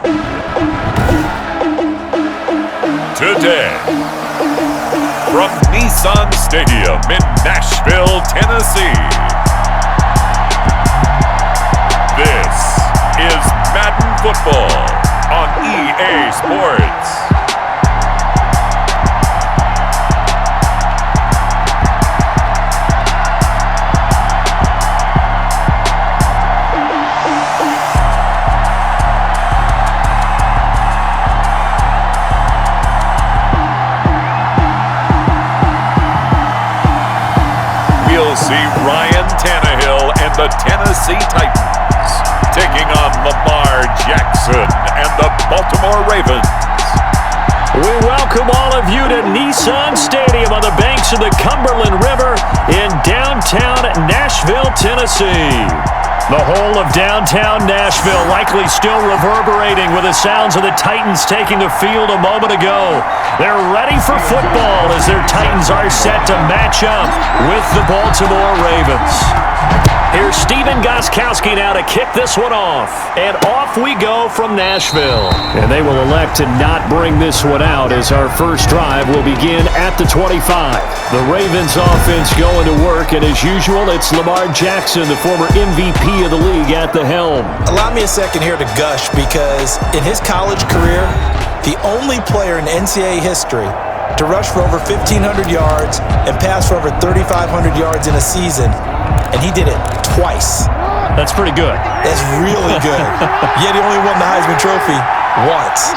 Today, from Nissan Stadium in Nashville, Tennessee, this is Madden Football on EA Sports. We'll see Ryan Tannehill and the Tennessee Titans taking on Lamar Jackson and the Baltimore Ravens. We welcome all of you to Nissan Stadium on the banks of the Cumberland River in downtown Nashville, Tennessee. The whole of downtown Nashville likely still reverberating with the sounds of the Titans taking the field a moment ago. They're ready for football as their Titans are set to match up with the Baltimore Ravens. Here's Steven Gostkowski now to kick this one off. And off we go from Nashville. And they will elect to not bring this one out as our first drive will begin at the 25. The Ravens offense going to work, and as usual, it's Lamar Jackson, the former MVP of the league, at the helm. Allow me a second here to gush because in his college career, the only player in NCAA history to rush for over 1,500 yards and pass for over 3,500 yards in a season, and he did it twice. That's pretty good. That's really good. Yet he only won the Heisman Trophy once.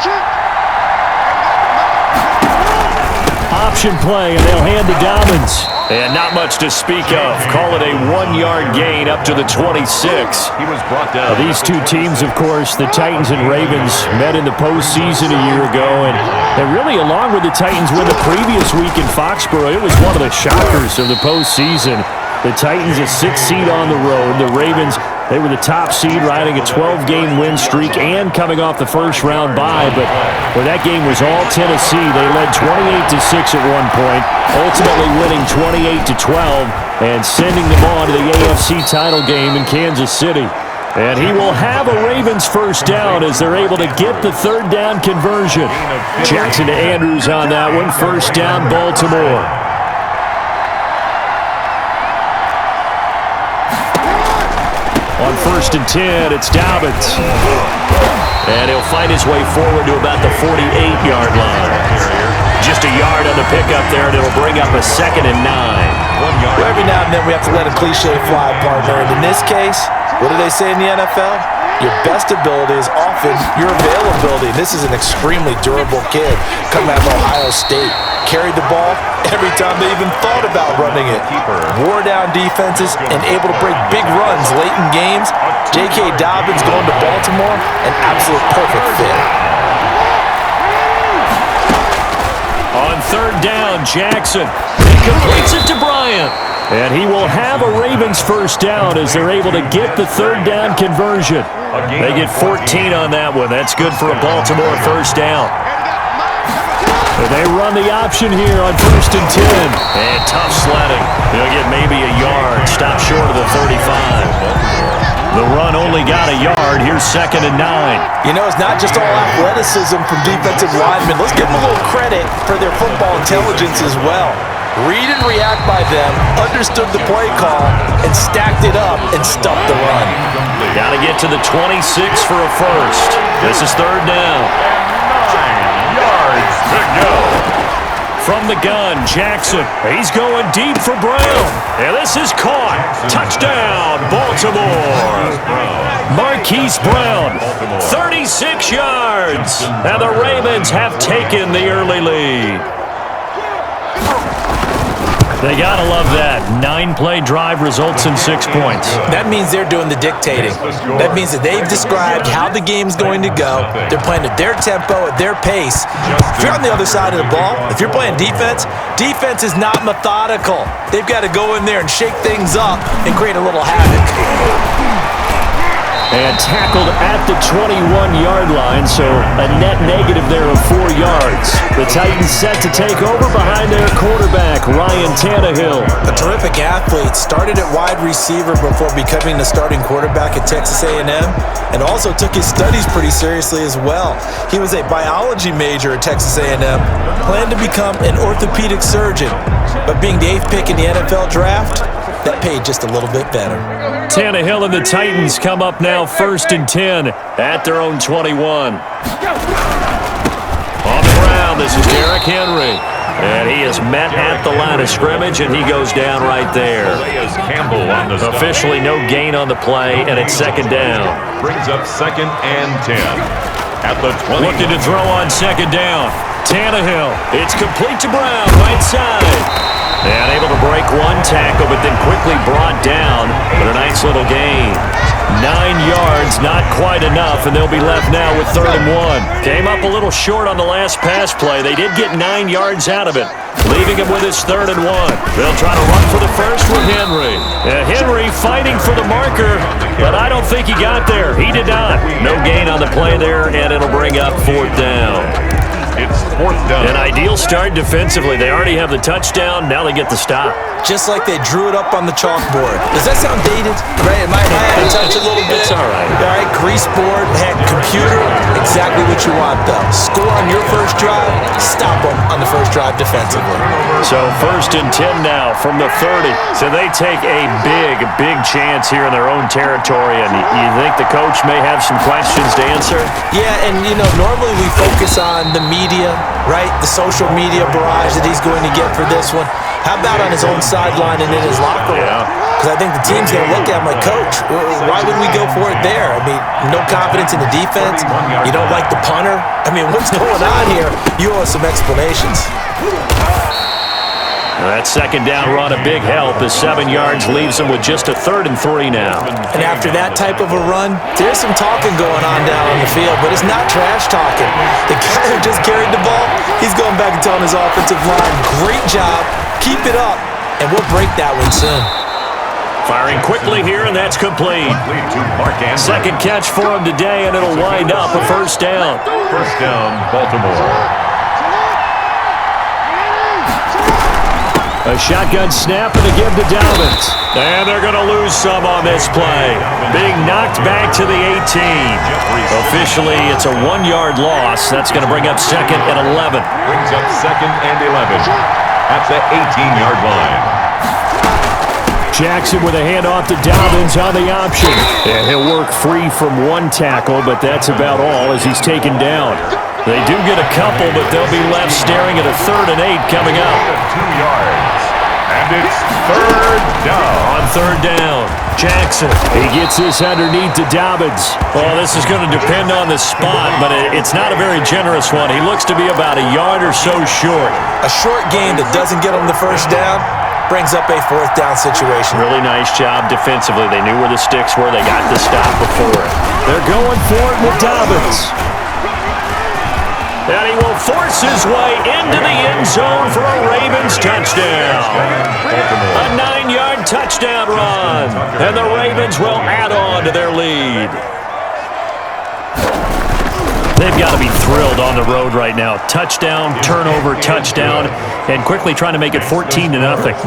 Option play, and they'll hand to Dobbins. And not much to speak of. Call it a 1-yard gain up to the 26. He was brought down. These two teams, of course, the Titans and Ravens, met in the postseason a year ago. And really, along with the Titans win the previous week in Foxborough, it was one of the shockers of the postseason. The Titans a 6th seed on the road. The Ravens, they were the top seed, riding a 12-game win streak and coming off the first-round bye. But where that game was all Tennessee, they led 28-6 at one point, ultimately winning 28-12 and sending them on to the AFC title game in Kansas City. And he will have a Ravens first down as they're able to get the third down conversion. Jackson to Andrews on that one. First down, Baltimore. On 1st and 10, it's Dobbins. And he'll find his way forward to about the 48-yard line. Just a yard on the pickup there, and it'll bring up a 2nd and 9. 1 yard. Well, every now and then we have to let a cliche fly, partner. And in this case, what do they say in the NFL? Your best ability is often your availability. This is an extremely durable kid coming out of Ohio State. Carried the ball every time they even thought about running it. Wore down defenses and able to break big runs late in games. J.K. Dobbins going to Baltimore, an absolute perfect fit. On 3rd down, Jackson. He completes it to Bryant. And he will have a Ravens first down as they're able to get the third down conversion. They get 14 on that one. That's good for a Baltimore first down. And they run the option here on 1st and 10. And tough sledding. They'll get maybe a yard. Stop short of the 35. The run only got a yard. Here's 2nd and 9. You know, it's not just all athleticism from defensive linemen. Let's give them a little credit for their football intelligence as well. Read and react by them, understood the play call, and stacked it up and stuffed the run. Got to get to the 26 for a first. This is 3rd down. 9 yards to go. From the gun, Jackson. He's going deep for Brown. And this is caught. Touchdown, Baltimore. Marquise Brown, 36 yards. And the Ravens have taken the early lead. They gotta love that. 9-play drive results in 6 points. That means they're doing the dictating. That means that they've described how the game's going to go. They're playing at their tempo, at their pace. If you're on the other side of the ball, if you're playing defense, defense is not methodical. They've got to go in there and shake things up and create a little havoc. And tackled at the 21-yard line, so a net negative there of 4 yards. The Titans set to take over behind their quarterback, Ryan Tannehill. A terrific athlete, started at wide receiver before becoming the starting quarterback at Texas A&M, and also took his studies pretty seriously as well. He was a biology major at Texas A&M, planned to become an orthopedic surgeon, but being the 8th pick in the NFL draft, that paid just a little bit better. Tannehill and the Titans come up now 1st and 10 at their own 21. On the ground, this is Derrick Henry. And he is met at the line of scrimmage, and he goes down right there. Officially no gain on the play, and it's 2nd down. Brings up 2nd and 10 at the 20. Looking to throw on 2nd down. Tannehill. It's complete to Brown, right side. And able to break one tackle, but then quickly brought down with a nice little gain. 9 yards, not quite enough, and they'll be left now with 3rd and 1. Came up a little short on the last pass play. They did get 9 yards out of it, leaving him with his 3rd and 1. They'll try to run for the first with Henry. Henry fighting for the marker, but I don't think he got there. He did not. No gain on the play there, and it'll bring up 4th down. It's 4th down. An ideal start defensively. They already have the touchdown. Now they get the stop. Just like they drew it up on the chalkboard. Does that sound dated? Right, it might have to touch a little bit. It's all right. All right, grease board, heck, computer, exactly what you want, though. Score on your first drive, stop them on the first drive defensively. So 1st and 10 now from the 30. So they take a big chance here in their own territory, and you think the coach may have some questions to answer? Yeah, and, normally we focus on the media, right? The social media barrage that he's going to get for this one. How about on his own sideline and in his locker room? Because I think the team's going to look at him like, Coach, why would we go for it there? I mean, no confidence in the defense. You don't like the punter? I mean, what's going on here? You owe us some explanations. That 2nd down run a big help as 7 yards leaves them with just a 3rd and 3 now. And after that type of a run, there's some talking going on down on the field, but it's not trash talking. The guy who just carried the ball, he's going back and telling his offensive line, great job, keep it up, and we'll break that one soon. Firing quickly here, and that's complete. 2nd catch for him today, and it'll wind up a 1st down. 1st down, Baltimore. A shotgun snap and a give to Dobbins. And they're going to lose some on this play. Being knocked back to the 18. Officially, it's a 1-yard loss. That's going to bring up 2nd and 11. Brings up 2nd and 11 at the 18-yard line. Jackson with a handoff to Dobbins on the option. And he'll work free from one tackle, but that's about all as he's taken down. They do get a couple, but they'll be left staring at a 3rd and 8 coming up. 2 yards. And it's 3rd down. On 3rd down, Jackson. He gets this underneath to Dobbins. Well, this is going to depend on the spot, but it's not a very generous one. He looks to be about a yard or so short. A short gain that doesn't get him the 1st down brings up a 4th down situation. Really nice job defensively. They knew where the sticks were. They got the stop before it. They're going for it with Dobbins. And he will force his way into the end zone for a Ravens touchdown. A 9-yard touchdown run. And the Ravens will add on to their lead. They've got to be thrilled on the road right now. Touchdown, turnover, touchdown, and quickly trying to make it 14-0.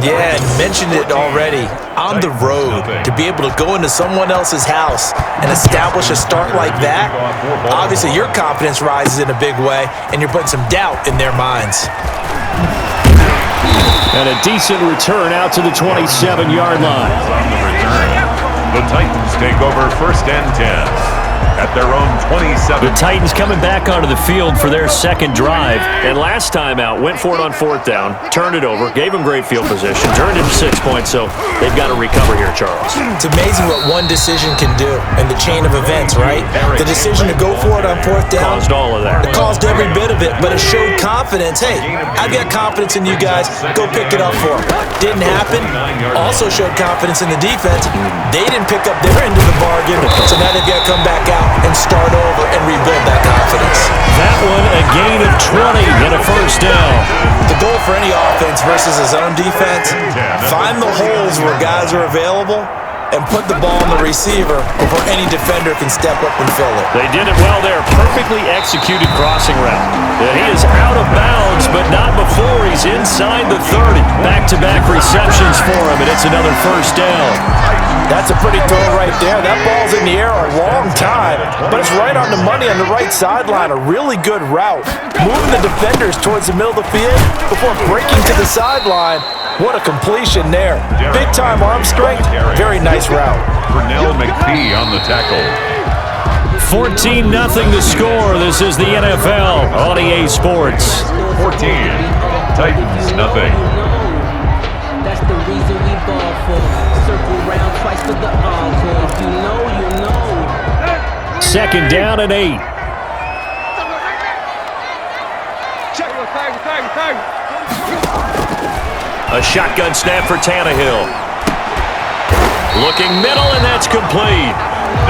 Yeah, and mentioned it already. On the road, to be able to go into someone else's house and establish a start like that, obviously your confidence rises in a big way, and you're putting some doubt in their minds. And a decent return out to the 27-yard line. On the return, the Titans take over 1st and 10. At their own 27. The Titans coming back onto the field for their 2nd drive. And last time out, went for it on 4th down, turned it over, gave them great field position, turned it to 6 points, so they've got to recover here, Charles. It's amazing what one decision can do in the chain of events, right? The decision to go for it on 4th down. Caused all of that. It caused every bit of it, but it showed confidence. Hey, I've got confidence in you guys. Go pick it up for them. Didn't happen. Also showed confidence in the defense. They didn't pick up their end of the bargain, so now they've got to come back out and start over and rebuild that confidence. That one, a gain of 20 and a 1st down. The goal for any offense versus his own defense, find the holes where guys are available and put the ball on the receiver before any defender can step up and fill it. They did it well there. Perfectly executed crossing route. And he is out of bounds, but not before he's inside the 30. Back-to-back receptions for him, and it's another first down. That's a pretty throw right there. That ball's in the air a long time, but it's right on the money on the right sideline. A really good route. Moving the defenders towards the middle of the field before breaking to the sideline. What a completion there. Big-time arm strength. Very nice route. Pernell McPhee on the tackle. 14-0 the score. This is the NFL on EA Sports. 14. Titans, nothing. That's the reason we ball for. Circle round twice for the encore. If you know, you know. Second down and 8. A shotgun snap for Tannehill. Looking middle, and that's complete.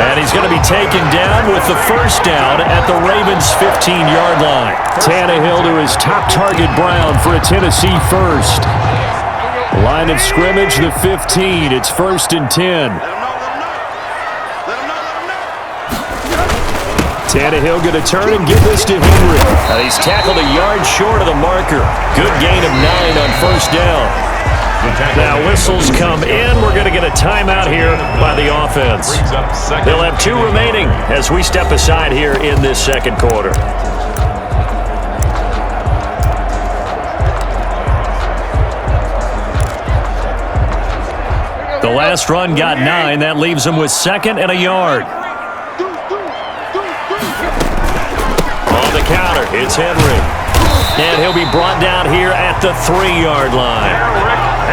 And he's going to be taken down with the first down at the Ravens' 15-yard line. Tannehill to his top target, Brown, for a Tennessee first. Line of scrimmage, the 15. It's 1st and 10. Tannehill going to turn and give this to Henry. He's tackled a yard short of the marker. Good gain of 9 on first down. Now whistles come in. We're going to get a timeout here by the offense. They'll have 2 remaining as we step aside here in this second quarter. The last run got 9. That leaves him with 2nd and a yard. On the counter, it's Henry. And he'll be brought down here at the 3-yard line.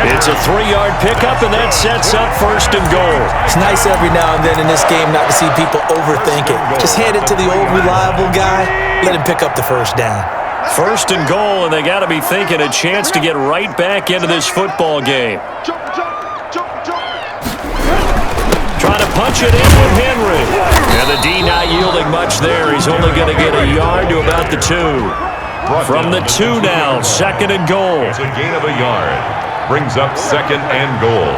It's a 3-yard pickup, and that sets up 1st and goal. It's nice every now and then in this game not to see people overthink it. Just hand it to the old reliable guy. Let him pick up the first down. 1st and goal, and they got to be thinking a chance to get right back into this football game. Trying to punch it in with Henry. And the D not yielding much there. He's only going to get a yard to about the 2. From the 2 now, 2nd and goal. It's a gain of a yard. Brings up 2nd and goal.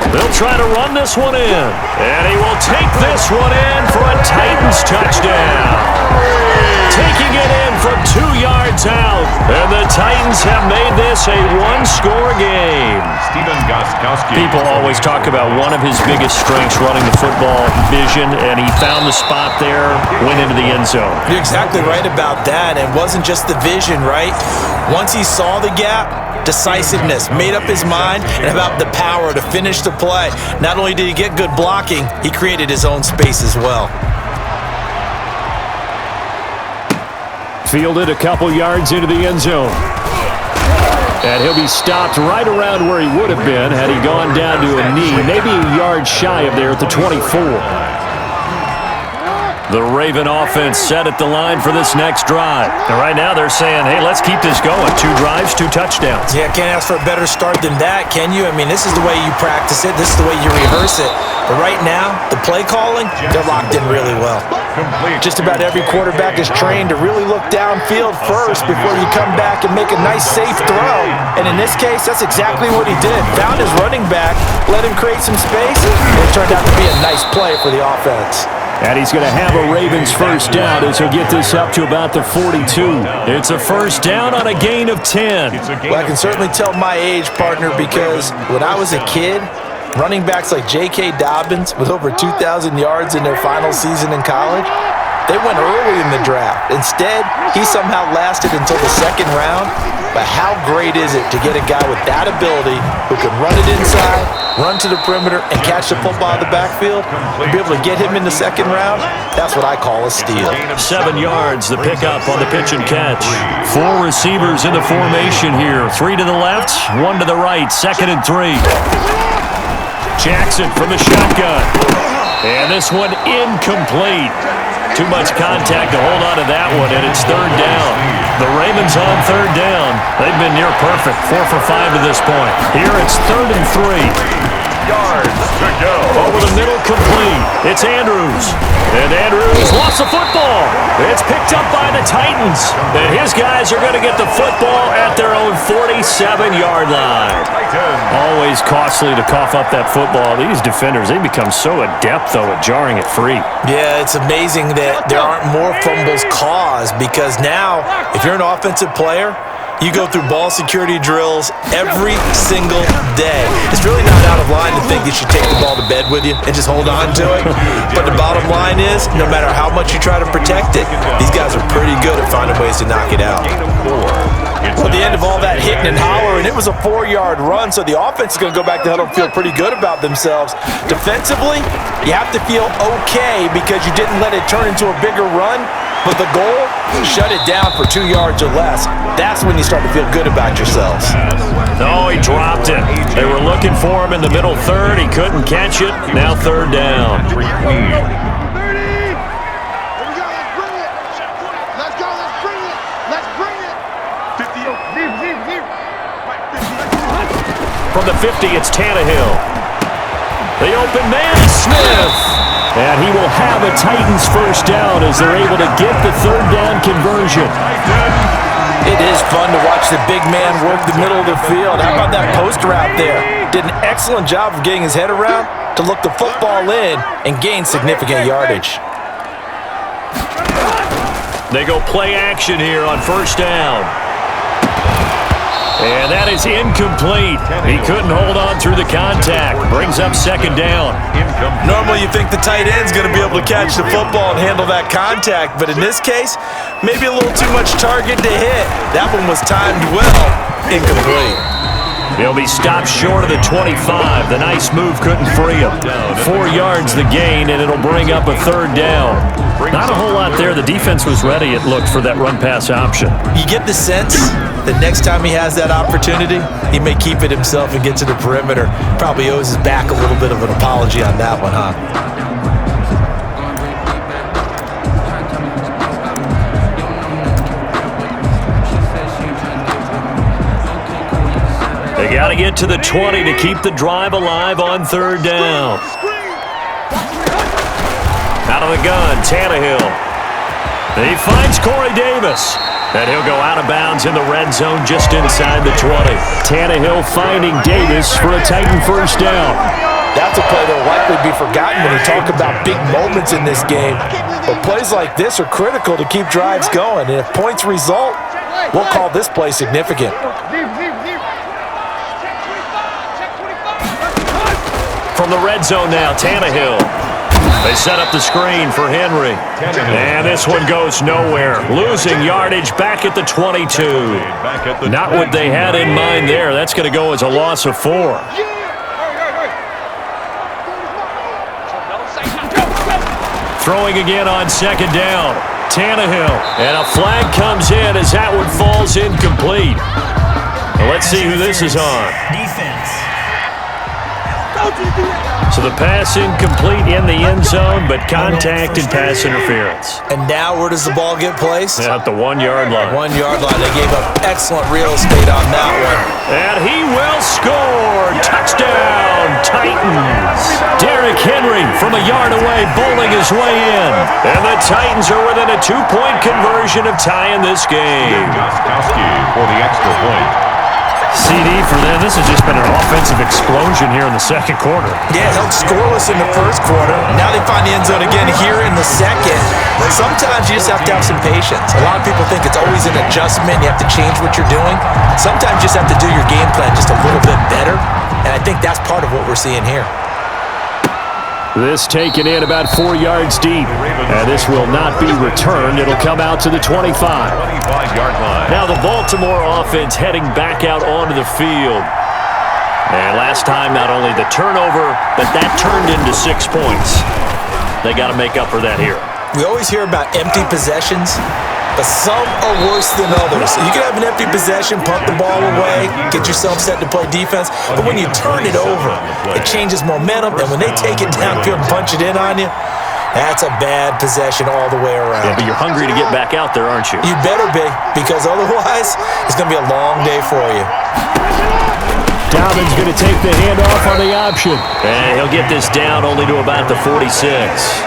They'll try to run this one in. And he will take this one in for a Titans touchdown. Taking it in from 2 yards out. And the Titans have made this a 1-score game. Stephen Gostkowski. People always talk about one of his biggest strengths running the football, vision, and he found the spot there, went into the end zone. You're exactly right about that. It wasn't just the vision, right? Once he saw the gap, decisiveness, made up his mind, and about the power to finish the play. Not only did he get good blocking, he created his own space as well. Fielded a couple yards into the end zone. And he'll be stopped right around where he would have been had he gone down to a knee, maybe a yard shy of there at the 24. The Raven offense set at the line for this next drive. And right now they're saying, hey, let's keep this going. 2 drives, 2 touchdowns. Yeah, can't ask for a better start than that, can you? I mean, this is the way you practice it. This is the way you rehearse it. But right now, the play calling, they're locked in really well. Just about every quarterback is trained to really look downfield first before you come back and make a nice, safe throw. And in this case, that's exactly what he did. Found his running back, let him create some space, and it turned out to be a nice play for the offense. And he's going to have a Ravens first down as he'll get this up to about the 42. It's a first down on a gain of 10. Well, I can certainly tell my age, partner, because when I was a kid, running backs like J.K. Dobbins with over 2,000 yards in their final season in college, they went early in the draft. Instead, he somehow lasted until the 2nd round. But how great is it to get a guy with that ability who can run it inside, run to the perimeter, and catch the football out of the backfield, and be able to get him in the 2nd round? That's what I call a steal. 7 yards, the pickup on the pitch and catch. 4 receivers in the formation here. 3 to the left, 1 to the right, 2nd and 3. Jackson from the shotgun. And this one incomplete. Too much contact to hold on to that one, and it's 3rd down. The Ravens on 3rd down. They've been near perfect, 4 for 5 to this point. Here it's 3rd and 3. Yards to go. Over the middle, complete. It's Andrews. And Andrews lost the football. It's picked up by the Titans. And his guys are going to get the football at their own 47-yard line. Always costly to cough up that football. These defenders, they become so adept, though, at jarring it free. Yeah, it's amazing that there aren't more fumbles caused because now, if you're an offensive player, you go through ball security drills every single day. It's really not out of line to think you should take the ball to bed with you and just hold on to it. But the bottom line is, no matter how much you try to protect it, these guys are pretty good at finding ways to knock it out. Well, at the end of all that hitting and hollering, it was a 4-yard run, so the offense is going to go back to huddle and feel pretty good about themselves. Defensively, you have to feel okay because you didn't let it turn into a bigger run. But the goal, shut it down for 2 yards or less. That's when you start to feel good about yourselves. No, he dropped it. They were looking for him in the middle third. He couldn't catch it. Now third down. From the 50, it's Tannehill. The open man is Smith. And he will have a Titans first down as they're able to get the third down conversion. It is fun to watch the big man work the middle of the field. How about that post route there? Did an excellent job of getting his head around to look the football in and gain significant yardage. They go play action here on first down. And that is incomplete. He couldn't hold on through the contact. Brings up second down. Normally you think the tight end's going to be able to catch the football and handle that contact, but in this case, maybe a little too much target to hit. That one was timed well. Incomplete. He'll be stopped short of the 25. The nice move couldn't free him. 4 yards the gain, and it'll bring up a third down. Not a whole lot there. The defense was ready, it looked, for that run-pass option. You get the sense that next time he has that opportunity, he may keep it himself and get to the perimeter. Probably owes his back a little bit of an apology on that one, huh? They got to get to the 20 to keep the drive alive on third down. Out of the gun, Tannehill. He finds Corey Davis. And he'll go out of bounds in the red zone just inside the 20. Tannehill finding Davis for a Titan first down. That's a play that will likely be forgotten when you talk about big moments in this game. But plays like this are critical to keep drives going. And if points result, we'll call this play significant. From the red zone now, Tannehill. They set up the screen for Henry. And this one goes nowhere. Losing yardage back at the 22. Not what they had in mind there. That's going to go as a loss of 4. Throwing again on second down. Tannehill. And a flag comes in as that one falls incomplete. Well, let's see who this is on. Defense. So the pass incomplete in the end zone, but contact and pass interference. And now where does the ball get placed? At the 1 yard line. 1 yard line. They gave up excellent real estate on that one. And he will score. Touchdown, Titans. Derrick Henry from a yard away bowling his way in. And the Titans are within a 2-point conversion of tying this game. Gostkowski for the extra point. CD for them. This has just been an offensive explosion here in the second quarter. Yeah, held scoreless in the first quarter. Now they find the end zone again here in the second. Sometimes you just have to have some patience. A lot of people think it's always an adjustment. You have to change what you're doing. Sometimes you just have to do your game plan just a little bit better. And I think that's part of what we're seeing here. This taken in about 4 yards deep. And this will not be returned. It'll come out to the 25. 25-yard line. Now the Baltimore offense heading back out onto the field. And last time, not only the turnover, but that turned into 6 points. They got to make up for that here. We always hear about empty possessions, but some are worse than others. You can have an empty possession, punt the ball away, get yourself set to play defense, but when you turn it over, it changes momentum, and when they take it downfield and punch it in on you, that's a bad possession all the way around. Yeah, but you're hungry to get back out there, aren't you? You better be, because otherwise, it's going to be a long day for you. Dobbin's going to take the handoff on the option. And he'll get this down only to about the 46.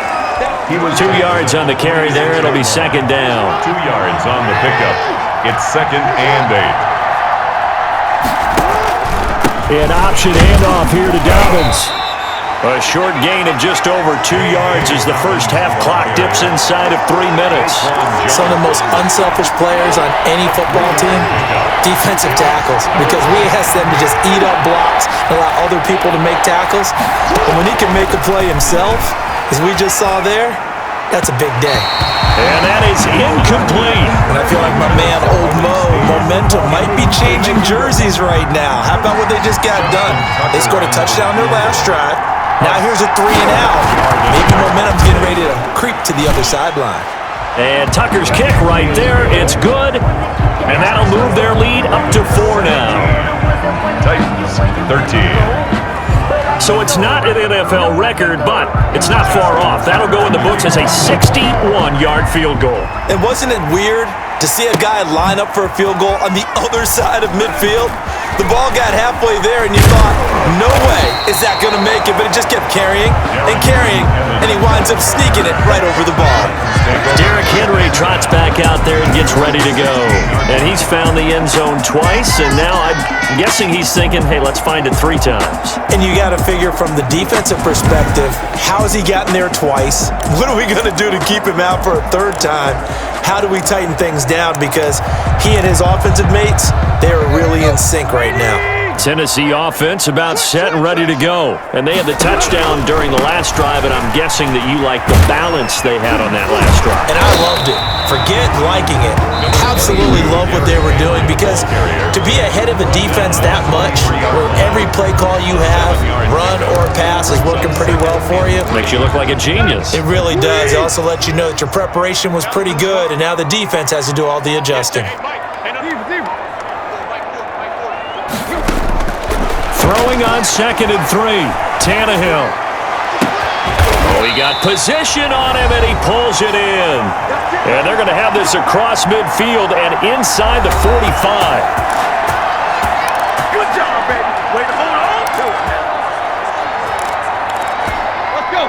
He was 2 yards on the carry there. It'll be second down. 2 yards on the pickup. It's second and 8. An option handoff here to Dobbins. A short gain of just over 2 yards as the first half clock dips inside of 3 minutes. Some of the most unselfish players on any football team, defensive tackles, because we ask them to just eat up blocks and allow other people to make tackles. And when he can make a play himself, as we just saw there, that's a big day. And that is incomplete. And I feel like my man, Old Mo, momentum might be changing jerseys right now. How about what they just got done? They scored a touchdown their last drive. Now here's a 3 and out. Maybe momentum's getting ready to creep to the other sideline. And Tucker's kick right there. It's good. And that'll move their lead up to 4 now. Titans, 13. So it's not an NFL record, but it's not far off. That'll go in the books as a 61-yard field goal. And wasn't it weird to see a guy line up for a field goal on the other side of midfield? The ball got halfway there, and you thought, no way is that going to make it, but it just kept carrying, and he winds up sneaking it right over the ball. Derrick Henry trots back out there and gets ready to go. And he's found the end zone twice, and now I'm guessing he's thinking, hey, let's find it 3 times. And you got to figure from the defensive perspective, how has he gotten there twice? What are we going to do to keep him out for a 3rd time? How do we tighten things down? Because he and his offensive mates, they are really in sync right now. Tennessee offense about set and ready to go. And they had the touchdown during the last drive, and I'm guessing that you like the balance they had on that last drive. And I loved it. Forget liking it. Absolutely love what they were doing, because to be ahead of a defense that much, where every play call you have, run or pass, is working pretty well for you. Makes you look like a genius. It really does. It also lets you know that your preparation was pretty good, and now the defense has to do all the adjusting. Throwing on 2nd and 3. Tannehill. Oh, he got position on him, and he pulls it in. And they're going to have this across midfield and inside the 45. Good job, baby. Way to hold on to it. Let's go.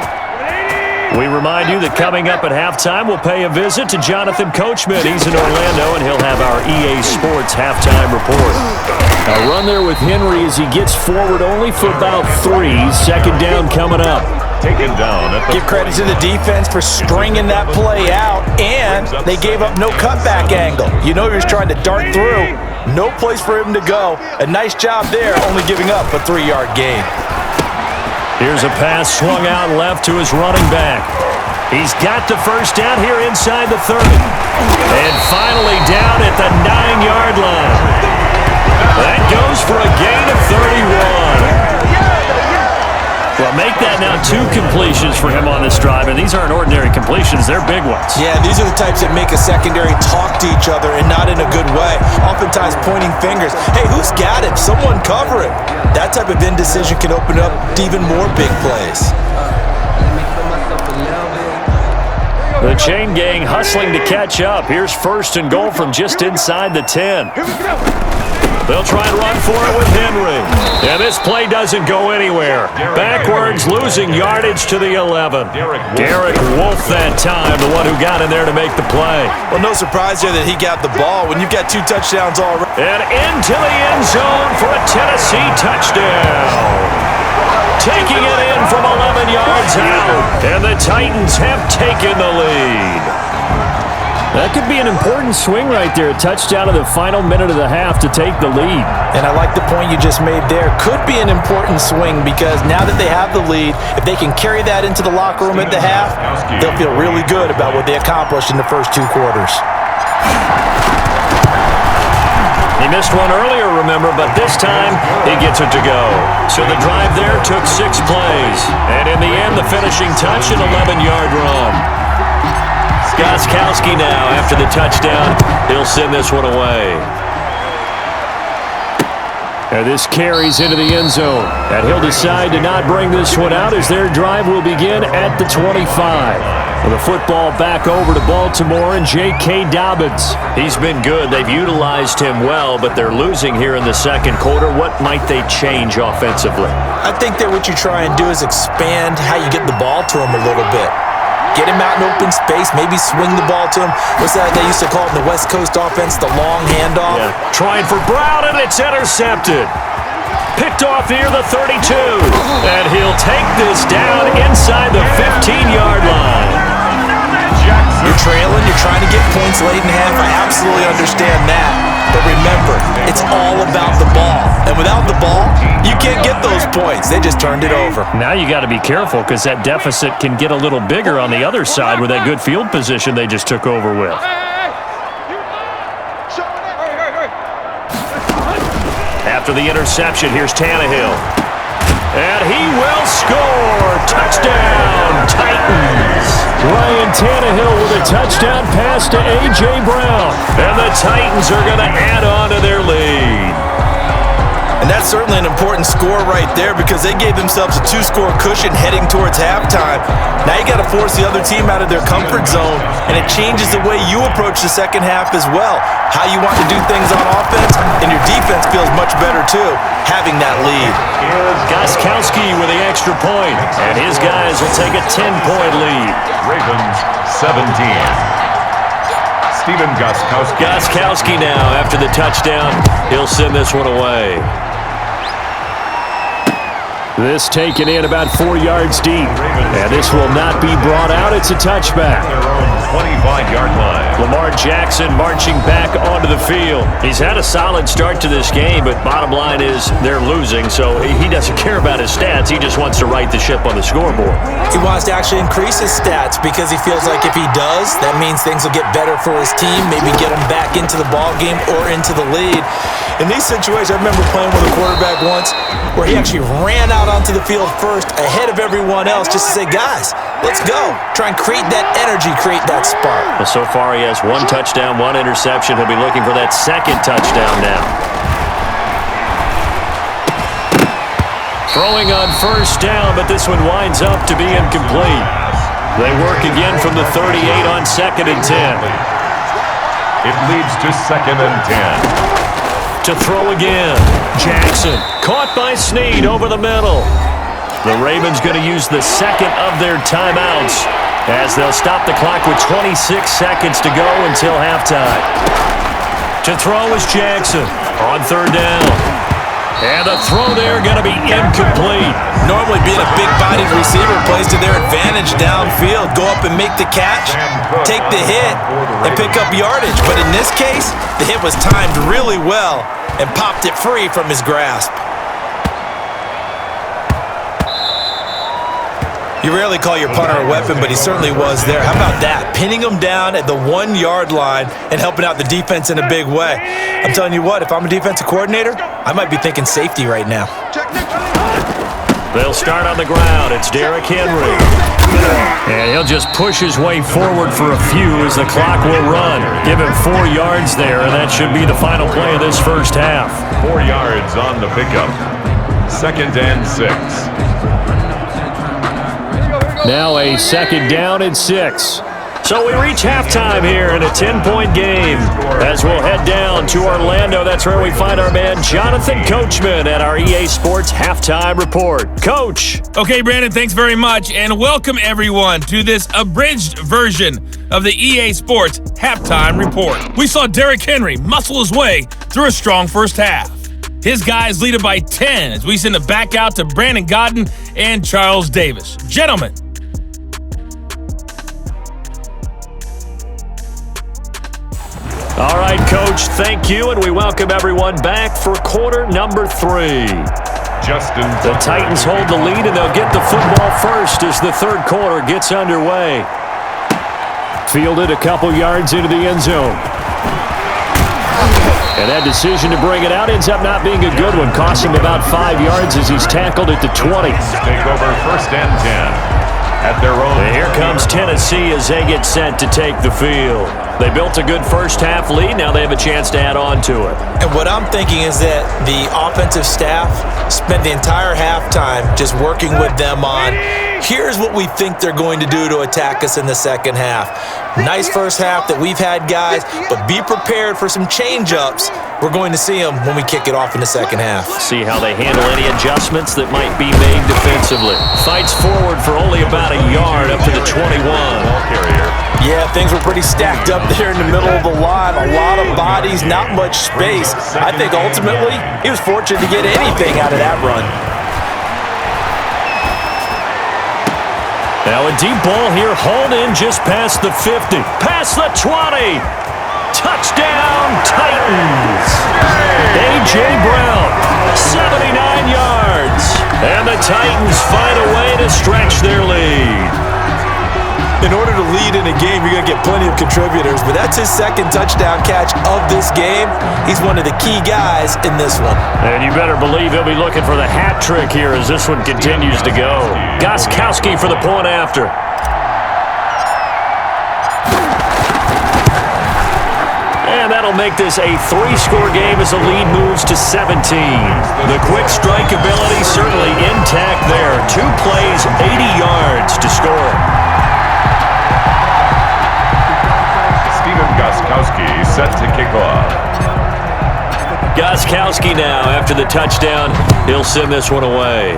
We remind you that coming up at halftime, we'll pay a visit to Jonathan Coachman. He's in Orlando, and he'll have our EA Sports halftime report. A run there with Henry as he gets forward only for about 3. 2nd down coming up. Taken down at the Give credit to the defense for stringing that play out, and they gave up no cutback angle. You know he was trying to dart through. No place for him to go. A nice job there, only giving up a 3-yard gain. Here's a pass swung out left to his running back. He's got the first down here inside the 30. And finally down at the 9-yard line. That goes for a gain of 31. Well, make that now 2 completions for him on this drive, and these aren't ordinary completions. They're big ones. Yeah, these are the types that make a secondary talk to each other, and not in a good way. Oftentimes pointing fingers. Hey, who's got it? Someone cover it. That type of indecision can open up to even more big plays. The chain gang hustling to catch up. Here's 1st and goal from just inside the 10. They'll try and run for it with Henry. And this play doesn't go anywhere. Backwards, losing yardage to the 11. Derek Wolfe that time, the one who got in there to make the play. Well, no surprise there that he got the ball when you've got 2 touchdowns already. And into the end zone for a Tennessee touchdown. Taking it in from 11 yards out. And the Titans have taken the lead. That could be an important swing right there. A touchdown in the final minute of the half to take the lead. And I like the point you just made there. Could be an important swing, because now that they have the lead, if they can carry that into the locker room at the half, they'll feel really good about what they accomplished in the first 2 quarters. He missed one earlier, remember, but this time he gets it to go. So the drive there took 6 plays. And in the end, the finishing touch, an 11-yard run. Gostkowski now, after the touchdown, he'll send this one away. And this carries into the end zone. And he'll decide to not bring this one out as their drive will begin at the 25. The football back over to Baltimore and J.K. Dobbins. He's been good. They've utilized him well, but they're losing here in the second quarter. What might they change offensively? I think that what you try and do is expand how you get the ball to him a little bit. Get him out in open space, maybe swing the ball to him. What's that they used to call it in the West Coast offense, the long handoff? Yeah. Trying for Brown, and it's intercepted. Picked off near the 32. And he'll take this down inside the 15-yard line. You're trailing, you're trying to get points late in half. I absolutely understand that. But remember, it's all about the ball. And without the ball, you can't get those points. They just turned it over. Now you got to be careful because that deficit can get a little bigger on the other side with that good field position they just took over with. After the interception, here's Tannehill. And he will score! Touchdown, Titans! Ryan Tannehill with a touchdown pass to A.J. Brown. And the Titans are going to add on to their lead. And that's certainly an important score right there because they gave themselves a 2-score cushion heading towards halftime. Now you got to force the other team out of their comfort zone, and it changes the way you approach the second half as well. How you want to do things on offense, and your defense feels much better too, having that lead. Gostkowski with the extra point, and his guys will take a 10-point lead. Ravens 17. Stephen Gostkowski. Gostkowski now after the touchdown. He'll send this one away. This taken in about 4 yards deep. And this will not be brought out. It's a touchback. Their own 25-yard line. Lamar Jackson marching back onto the field. He's had a solid start to this game, but bottom line is they're losing, so he doesn't care about his stats. He just wants to right the ship on the scoreboard. He wants to actually increase his stats because he feels like if he does, that means things will get better for his team, maybe get him back into the ball game or into the lead. In these situations, I remember playing with a quarterback once where he actually ran out onto the field first ahead of everyone else just to say, guys, let's go. Try and create that energy, create that spark. Well, so far he has 1 touchdown, 1 interception. He'll be looking for that second touchdown now. Throwing on first down, but this one winds up to be incomplete. They work again from the 38 on 2nd and 10. It leads to 2nd and 10. To throw again. Jackson caught by Snead over the middle. The Ravens going to use the second of their timeouts as they'll stop the clock with 26 seconds to go until halftime. To throw is Jackson on 3rd down. And the throw there going to be incomplete. Normally being a big-bodied receiver plays to their advantage downfield. Go up and make the catch, take the hit, and pick up yardage. But in this case, the hit was timed really well and popped it free from his grasp. You rarely call your punter a weapon, but he certainly was there. How about that? Pinning him down at the 1-yard line and helping out the defense in a big way. I'm telling you what, if I'm a defensive coordinator, I might be thinking safety right now. They'll start on the ground. It's Derrick Henry. And he'll just push his way forward for a few as the clock will run. Give him 4 yards there, and that should be the final play of this first half. 4 yards on the pickup. 2nd and 6. Now a 2nd down and 6. So we reach halftime here in a 10-point game as we'll head down to Orlando. That's where we find our man Jonathan Coachman at our EA Sports Halftime Report. Coach. Okay, Brandon, thanks very much, and welcome everyone to this abridged version of the EA Sports Halftime Report. We saw Derrick Henry muscle his way through a strong first half. His guys lead it by 10 as we send it back out to Brandon Godden and Charles Davis. Gentlemen. All right, Coach, thank you, and we welcome everyone back for quarter number 3. The Titans hold the lead, and they'll get the football first as the 3rd quarter gets underway. Fielded a couple yards into the end zone. And that decision to bring it out ends up not being a good one. Cost him about 5 yards as he's tackled at the 20. Take over 1st and 10 at their own. And here comes Tennessee as they get set to take the field. They built a good first half lead. Now they have a chance to add on to it. And what I'm thinking is that the offensive staff spent the entire halftime just working with them on here's what we think they're going to do to attack us in the second half. Nice first half that we've had, guys, but be prepared for some change-ups. We're going to see them when we kick it off in the second half. See how they handle any adjustments that might be made defensively. Fights forward for only about a yard up to the 21. Yeah, things were pretty stacked up there in the middle of the line. A lot of bodies, not much space. I think ultimately he was fortunate to get anything out of that run. Now a deep ball here, hauled in just past the 50. Past the 20. Touchdown, Titans. A.J. Brown, 79 yards. And the Titans find a way to stretch their lead. In order to lead in a game, you're going to get plenty of contributors, but that's his second touchdown catch of this game. He's one of the key guys in this one. And you better believe he'll be looking for the hat trick here as this one continues to go. Gostkowski for the point after. And that'll make this a 3-score game as the lead moves to 17. The quick strike ability certainly intact there. 2 plays, 80 yards to score. Gostkowski set to kick off. Gostkowski now after the touchdown. He'll send this one away.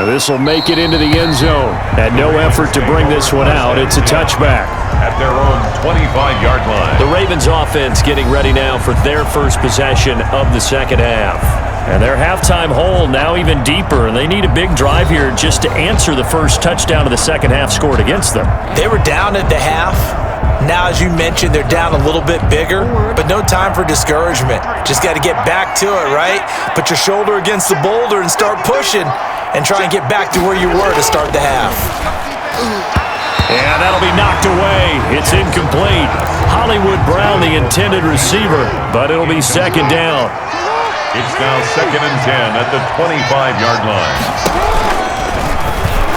This will make it into the end zone. Had no effort to bring this one out. It's a touchback. At their own 25-yard line. The Ravens offense getting ready now for their first possession of the second half. And their halftime hole now even deeper, and they need a big drive here just to answer the first touchdown of the second half scored against them. They were down at the half. Now, as you mentioned, they're down a little bit bigger, but no time for discouragement. Just got to get back to it, right? Put your shoulder against the boulder and start pushing and try and get back to where you were to start the half. And that'll be knocked away. It's incomplete. Hollywood Brown, the intended receiver, but it'll be second down. It's now 2nd and 10 at the 25-yard line.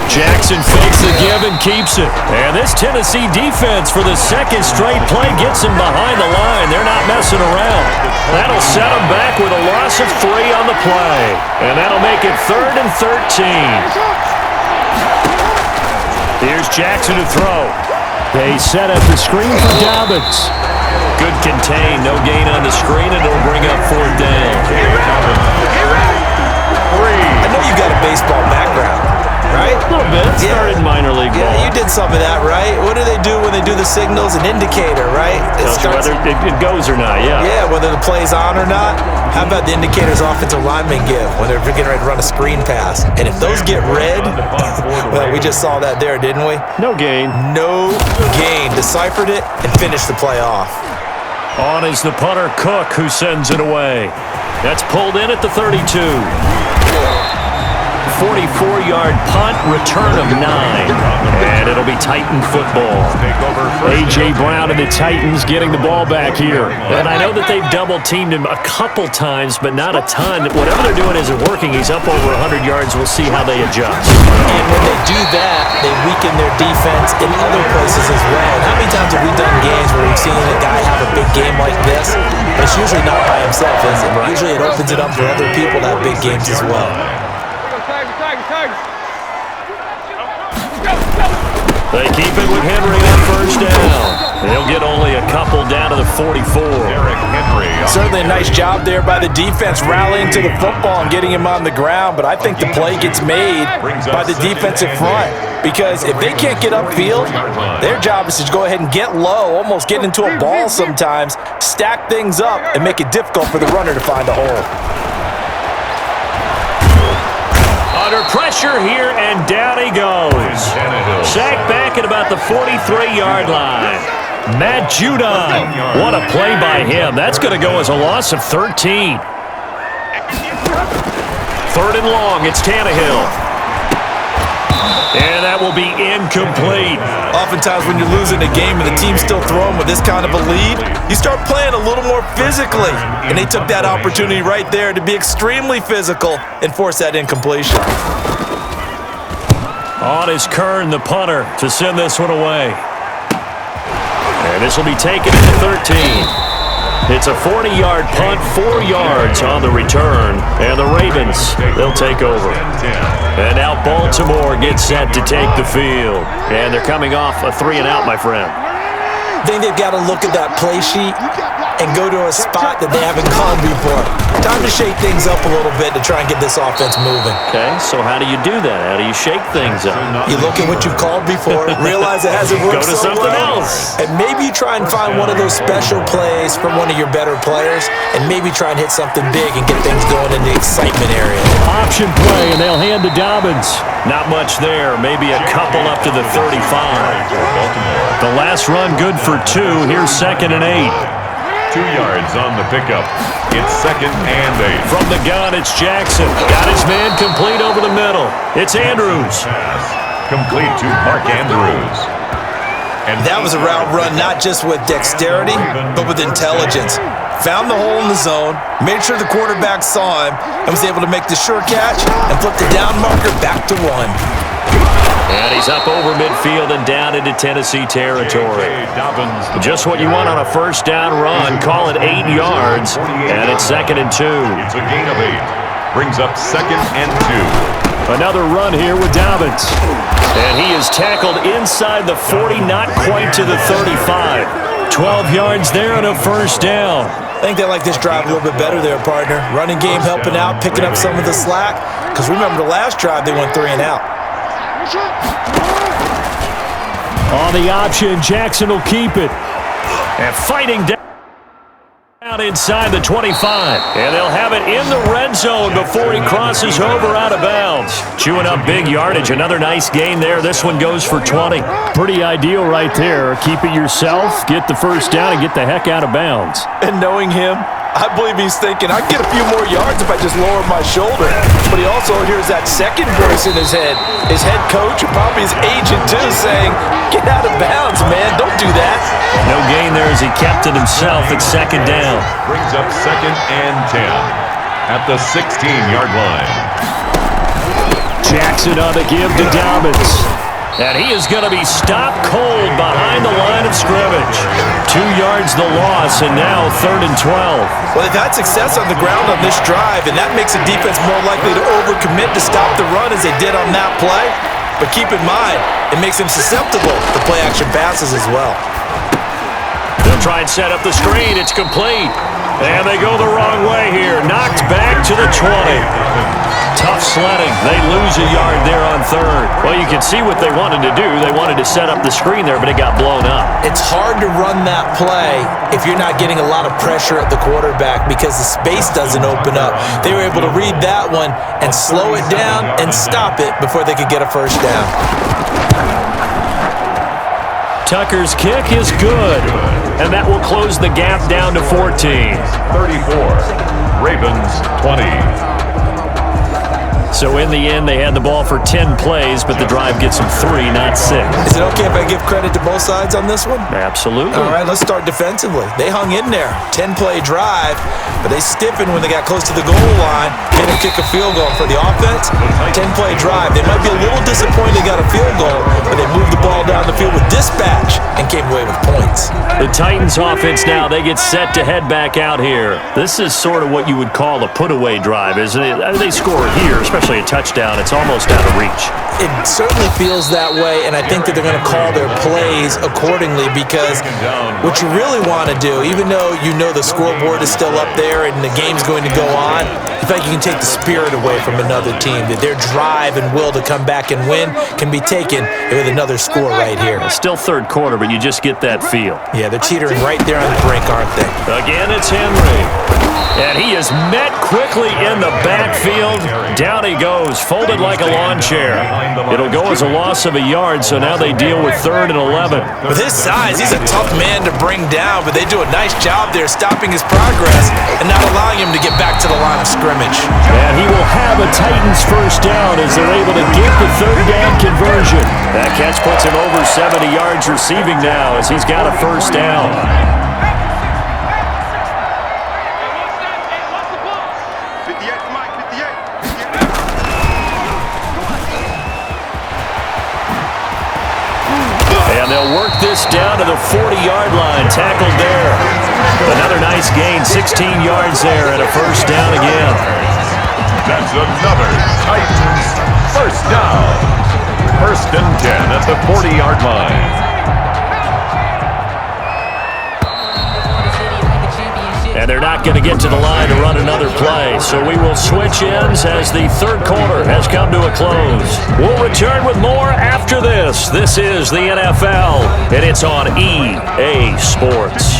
Jackson fakes the give and keeps it. And this Tennessee defense for the second straight play gets him behind the line. They're not messing around. That'll set them back with a loss of 3 on the play. And that'll make it 3rd and 13. Here's Jackson to throw. They set up the screen for Dobbins. Good contain, no gain on the screen, and it'll bring up 4th down. I know you got a baseball background, right? A little bit. Started minor league ball. Yeah, you did some of that, right? What do they do when they do the signals? An indicator, right? Tells you whether it goes or not, yeah. Yeah, whether the play's on or not. How about the indicators offensive linemen give when they're getting ready to run a screen pass? And if those get red, well, we just saw that there, didn't we? No gain. No gain. Deciphered it and finished the play off. On is the punter, Cook, who sends it away. That's pulled in at the 32. 44-yard punt, return of 9. And it'll be Titan football. A.J. Brown and the Titans getting the ball back here. And I know that they've double-teamed him a couple times, but not a ton. Whatever they're doing isn't working. He's up over 100 yards. We'll see how they adjust. And when they do that, they weaken their defense in other places as well. And how many times have we done games where we've seen a guy have a big game like this? But it's usually not by himself, is it? Usually it opens it up for other people to have big games as well. They keep it with Henry on 1st down. They'll get only a couple down to the 44. Certainly a nice job there by the defense rallying to the football and getting him on the ground, but I think the play gets made by the defensive front because if they can't get upfield, their job is to go ahead and get low, almost get into a ball sometimes, stack things up, and make it difficult for the runner to find a hole. Under pressure here, and down he goes. Sacked back at about the 43-yard line. Matt Judon. What a play by him. That's going to go as a loss of 13. 3rd and long. It's Tannehill. And that will be incomplete. Oftentimes when you're losing a game and the team's still throwing with this kind of a lead, you start playing a little more physically. And they took that opportunity right there to be extremely physical and force that incompletion. On is Kern, the punter, to send this one away. And this will be taken at the 13. It's a 40-yard punt, 4 yards on the return. And the Ravens, they'll take over. Baltimore gets set to take the field. And they're coming off a 3-and-out, my friend. I think they've got to look at that play sheet and go to a spot that they haven't gone before. Time to shake things up a little bit to try and get this offense moving. Okay, so how do you do that? How do you shake things up? You look at what you've called before, realize it hasn't worked Go to so something well, else. and maybe you try and find one of those special plays from one of your better players, and maybe try and hit something big and get things going in the excitement area. Option play, and they'll hand to Dobbins. Not much there, maybe a couple up to the 35. The last run good for 2. Here's 2nd and 8. 2 yards on the pickup. It's 2nd and 8. From the gun, it's Jackson. Got his man complete over the middle. It's Andrews. Pass complete to Mark Andrews. And That was a route run not just with dexterity, but with intelligence. Found the hole in the zone, made sure the quarterback saw him, and was able to make the sure catch and flip the down marker back to 1. And he's up over midfield and down into Tennessee territory. Just what you want on a first down run. Call it 8 yards, and it's 2nd and 2. It's a gain of 8. Brings up 2nd and 2. Another run here with Dobbins. And he is tackled inside the 40, not quite to the 35. 12 yards there and a first down. I think they like this drive a little bit better there, partner. Running game helping out, picking up some of the slack. Because remember the last drive, they went 3-and-out. On the option, Jackson will keep it. And fighting down inside the 25. And they'll have it in the red zone before he crosses over out of bounds. Chewing up big yardage. Another nice gain there. This one goes for 20. Pretty ideal right there. Keep it yourself, get the first down, and get the heck out of bounds. And knowing him, I believe he's thinking, I'd get a few more yards if I just lowered my shoulder. But he also hears that second voice in his head. His head coach, and probably his agent too, saying, get out of bounds, man. Don't do that. No gain there as he kept it himself at 2nd down. Brings up 2nd and 10 at the 16-yard line. Jackson on the give to Dobbins. And he is going to be stopped cold behind the line of scrimmage. 2 yards the loss, and now 3rd and 12. Well, they've had success on the ground on this drive, and that makes the defense more likely to overcommit to stop the run as they did on that play. But keep in mind, it makes them susceptible to play-action passes as well. They'll try and set up the screen. It's complete. And they go the wrong way here. Knocked back to the 20. Tough sledding. They lose a yard there on 3rd. Well, you can see what they wanted to do. They wanted to set up the screen there, but it got blown up. It's hard to run that play if you're not getting a lot of pressure at the quarterback because the space doesn't open up. They were able to read that one and slow it down and stop it before they could get a first down. Tucker's kick is good, and that will close the gap down to 14. 34. Ravens 20. So in the end, they had the ball for 10 plays, but the drive gets them 3, not 6. Is it okay if I give credit to both sides on this one? Absolutely. All right, let's start defensively. They hung in there. 10-play drive, but they stiffened when they got close to the goal line. Made them kick a field goal. For the offense, 10-play drive. They might be a little disappointed they got a field goal, but they moved the ball down the field with dispatch and came away with points. The Titans offense now, they get set to head back out here. This is sort of what you would call a put-away drive, isn't it? They score here, especially a touchdown. It's almost out of reach. It certainly feels that way, and I think that they're going to call their plays accordingly because what you really want to do, even though you know the scoreboard is still up there and the game's going to go on, in fact, you can take the spirit away from another team, that their drive and will to come back and win can be taken with another score right here. Still 3rd quarter, but you just get that feel. Yeah, they're teetering right there on the brink, aren't they? Again, it's Henry. And he is met quickly in the backfield. Down he goes, folded like a lawn chair. It'll go as a loss of a yard, so now they deal with 3rd and 11. With his size, he's a tough man to bring down, but they do a nice job there stopping his progress and not allowing him to get back to the line of scrimmage. And he will have a Titans first down as they're able to get the 3rd down conversion. That catch puts him over 70 yards receiving now as he's got a first down. And they'll work this down to the 40-yard line, tackled there. Another nice gain, 16 yards there, and a first down again. That's another Titans first down. line. And they're not going to get to the line to run another play. So we will switch ends as the third quarter has come to a close. We'll return with more after this. This is the NFL, and it's on EA Sports.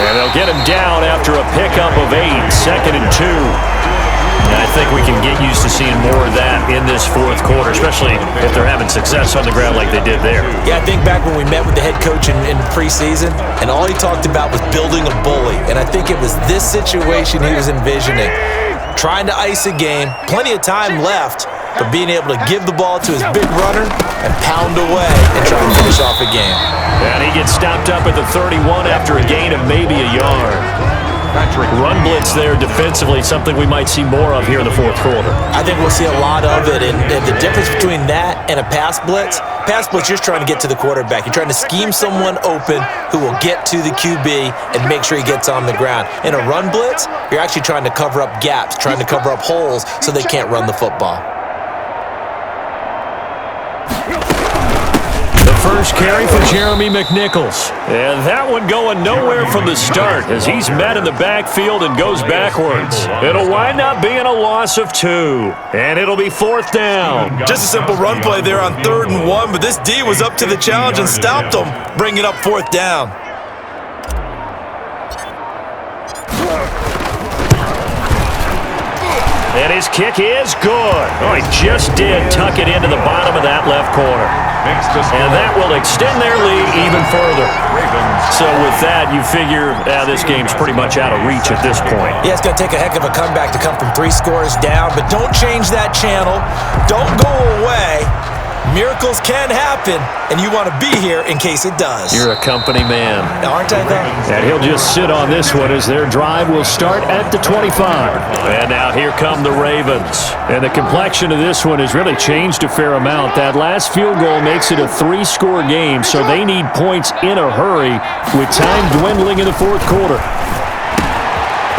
And they'll get him down after a pickup of 8, 2nd and 2. And I think we can get used to seeing more of that in this fourth quarter, especially if they're having success on the ground like they did there. Yeah, I think back when we met with the head coach in preseason, and all he talked about was building a bully. And I think it was this situation he was envisioning. Trying to ice a game, plenty of time left, but being able to give the ball to his big runner and pound away and try to finish off a game. And he gets stopped up at the 31 after a gain of maybe a yard. Run blitz there defensively, something we might see more of here in the fourth quarter. I think we'll see a lot of it, and the difference between that and a pass blitz, you're just trying to get to the quarterback. You're trying to scheme someone open who will get to the QB and make sure he gets on the ground. In a run blitz, you're actually trying to cover up gaps, trying to cover up holes so they can't run the football. First carry for Jeremy McNichols. And that one going nowhere from the start as he's met in the backfield and goes backwards. It'll wind up being a loss of 2. And it'll be 4th down. Just a simple run play there on 3rd and 1, but this D was up to the challenge and stopped him, bringing up 4th down. And his kick is good. Oh, he just did tuck it into the bottom of that left corner. And that will extend their lead even further. So with that, you figure this game's pretty much out of reach at this point. Yeah, it's going to take a heck of a comeback to come from 3 scores down, but don't change that channel. Don't go away. Miracles can happen, and you want to be here in case it does. You're a company man. Now, aren't I, though? And he'll just sit on this one as their drive will start at the 25. And now here come the Ravens. And the complexion of this one has really changed a fair amount. That last field goal makes it a 3-score game, so they need points in a hurry with time dwindling in the fourth quarter.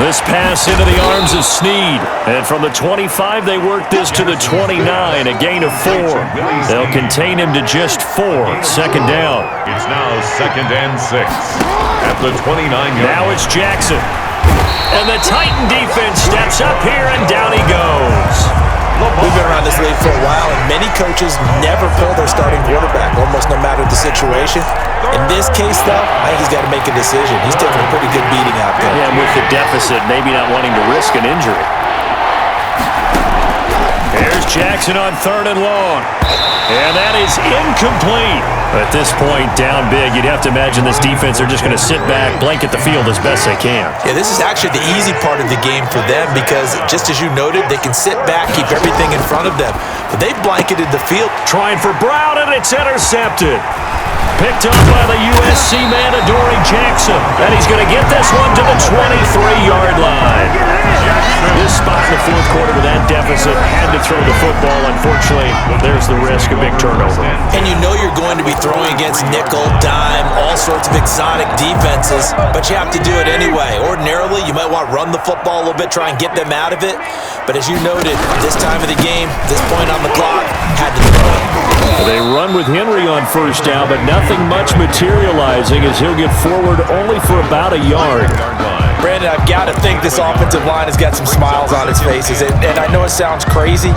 This pass into the arms of Snead. And from the 25, they work this to the 29, a gain of 4. They'll contain him to just 4, 2nd down. It's now 2nd and 6 at the 29-yard. Now it's Jackson. And the Titan defense steps up here, and down he goes. We've been around this league for a while, and many coaches never pull their starting quarterback, almost no matter the situation. In this case, though, I think he's got to make a decision. He's taking a pretty good beating out there. Yeah, with the deficit, maybe not wanting to risk an injury. There's Jackson on 3rd and long. And that is incomplete. At this point, down big, you'd have to imagine this defense are just going to sit back, blanket the field as best they can. Yeah, this is actually the easy part of the game for them because, just as you noted, they can sit back, keep everything in front of them. But they've blanketed the field. Trying for Brown, and it's intercepted. Picked up by the USC man, Adoree Jackson. And he's going to get this one to the 23-yard line. This spot in the fourth quarter with that deficit had to throw the football. Unfortunately, there's the risk of big turnover. And you know you're going to be throwing against nickel, dime, all sorts of exotic defenses, but you have to do it anyway. Ordinarily, you might want to run the football a little bit, try and get them out of it. But as you noted, this time of the game, this point on the clock, had to throw it. They run with Henry on 1st down, but nothing much materializing as he'll get forward only for about a yard. Brandon, I've got to think this offensive line has got some smiles on its faces. And I know it sounds crazy,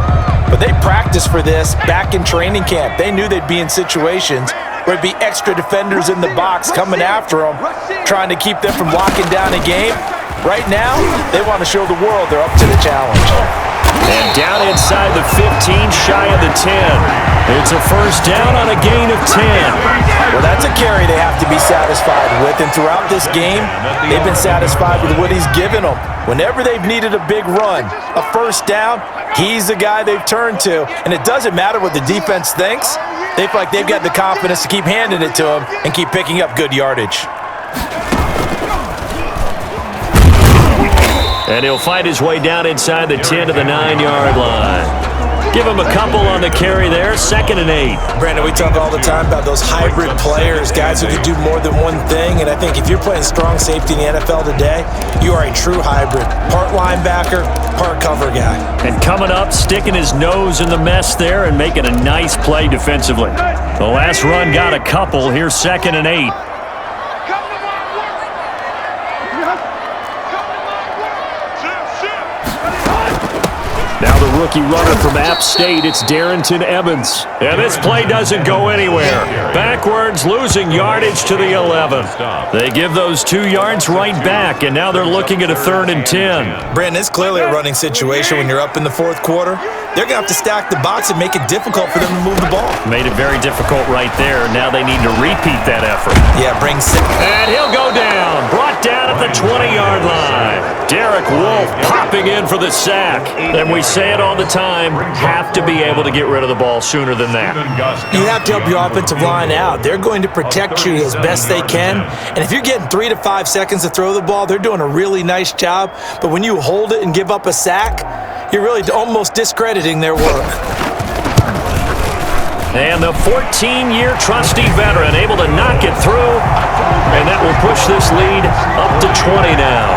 but they practiced for this back in training camp. They knew they'd be in situations where it'd be extra defenders in the box coming after them, trying to keep them from locking down a game. Right now, they want to show the world they're up to the challenge. And down inside the 15, shy of the 10. It's a 1st down on a gain of 10. Well, that's a carry they have to be satisfied with. And throughout this game, they've been satisfied with what he's given them. Whenever they've needed a big run, a 1st down, he's the guy they've turned to. And it doesn't matter what the defense thinks. They feel like they've got the confidence to keep handing it to him and keep picking up good yardage. And he'll fight his way down inside the 10 to the 9-yard line. Give him a couple on the carry there, 2nd and 8. Brandon, we talk all the time about those hybrid players, guys who can do more than one thing, and I think if you're playing strong safety in the NFL today, you are a true hybrid. Part linebacker, part cover guy. And coming up, sticking his nose in the mess there and making a nice play defensively. The last run got a couple. Here's 2nd and 8. Now the rookie runner from App State, it's Darrington Evans. And this play doesn't go anywhere. Backwards, losing yardage to the 11. They give those 2 yards right back, and now they're looking at a 3rd and 10. Brandon, it's clearly a running situation when you're up in the 4th quarter. They're going to have to stack the box and make it difficult for them to move the ball. Made it very difficult right there. Now they need to repeat that effort. Yeah, bring 6. And he'll go down. Brought down at the 20-yard line. Derek Wolfe popping in for the sack. And we say it all the time, have to be able to get rid of the ball sooner than that. You have to help your offensive line out. They're going to protect you as best they can. And if you're getting 3 to 5 seconds to throw the ball, they're doing a really nice job. But when you hold it and give up a sack, you're really almost discrediting their work. And the 14-year trusty veteran able to knock it through. And that will push this lead up to 20 now.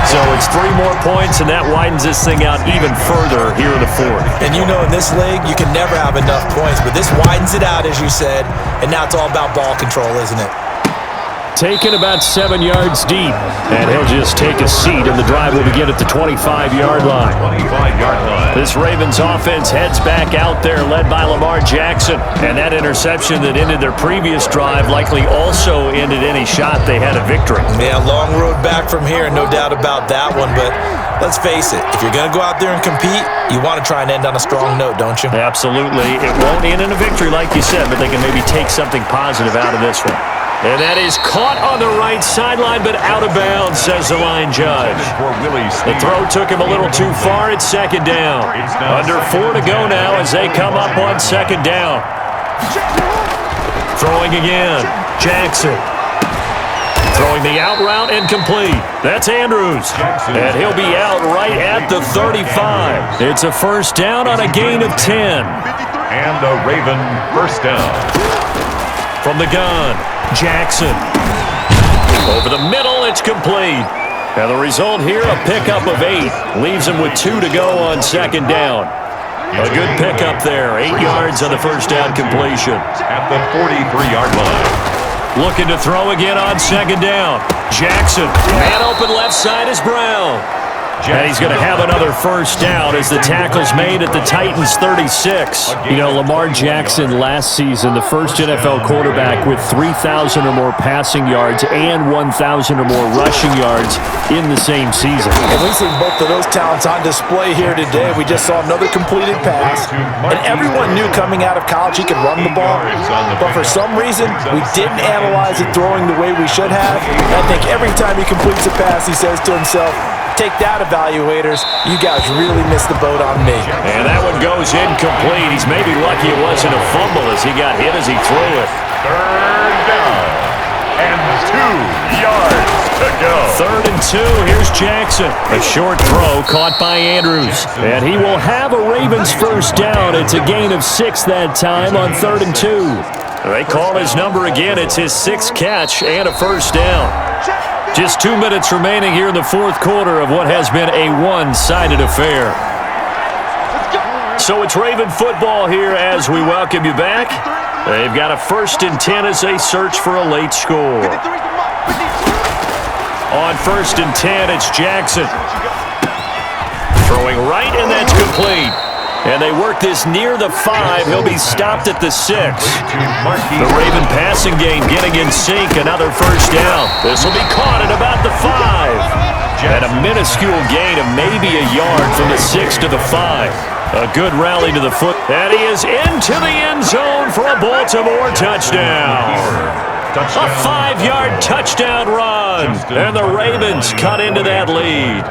So it's 3 more points, and that widens this thing out even further here in the 4th. And you know in this league, you can never have enough points, but this widens it out, as you said, and now it's all about ball control, isn't it? Taken about 7 yards deep, and he'll just take a seat, and the drive will begin at the 25-yard line. This Ravens offense heads back out there, led by Lamar Jackson, and that interception that ended their previous drive likely also ended any shot they had a victory. Yeah, long road back from here, no doubt about that one, but let's face it, if you're going to go out there and compete, you want to try and end on a strong note, don't you? Absolutely. It won't end in a victory like you said, but they can maybe take something positive out of this one. And that is caught on the right sideline, but out of bounds, says the line judge. The throw took him a little too far. It's 2nd down. Under 4 to go now as they come up on 2nd down. Throwing again. Jackson. Throwing the out route and complete. That's Andrews. And he'll be out right at the 35. It's a 1st down on a gain of 10. And a Raven 1st down. From the gun, Jackson. Over the middle, it's complete. And the result here, a pickup of 8. Leaves him with 2 to go on 2nd down. A good pickup there. 8 yards on the 1st down completion. At the 43-yard line. Looking to throw again on 2nd down. Jackson. Man open left side is Brown. And he's going to have another 1st down as the tackle's made at the Titans' 36. You know, Lamar Jackson last season, the first NFL quarterback with 3,000 or more passing yards and 1,000 or more rushing yards in the same season. And we see both of those talents on display here today. We just saw another completed pass. And everyone knew coming out of college he could run the ball. But for some reason, we didn't analyze it throwing the way we should have. And I think every time he completes a pass, he says to himself, take that, evaluators. You guys really missed the boat on me. And that one goes incomplete. He's maybe lucky it wasn't a fumble as he got hit as he threw it. 3rd down. And 2 yards to go. 3rd and 2. Here's Jackson. A short throw caught by Andrews. And he will have a Ravens 1st down. It's a gain of 6 that time on 3rd and 2. They call his number again. It's his 6th catch and a 1st down. Just 2 minutes remaining here in the 4th quarter of what has been a one-sided affair. So it's Raven football here as we welcome you back. They've got a 1st and 10 as they search for a late score. On 1st and 10, it's Jackson. Throwing right, and that's complete. And they work this near the 5. He'll be stopped at the 6. The Raven passing game getting in sync. Another 1st down. This will be caught at about the 5. And a minuscule gain of maybe a yard from the 6 to the 5. A good rally to the foot. And he is into the end zone for a Baltimore touchdown. A 5-yard touchdown run. And the Ravens cut into that lead.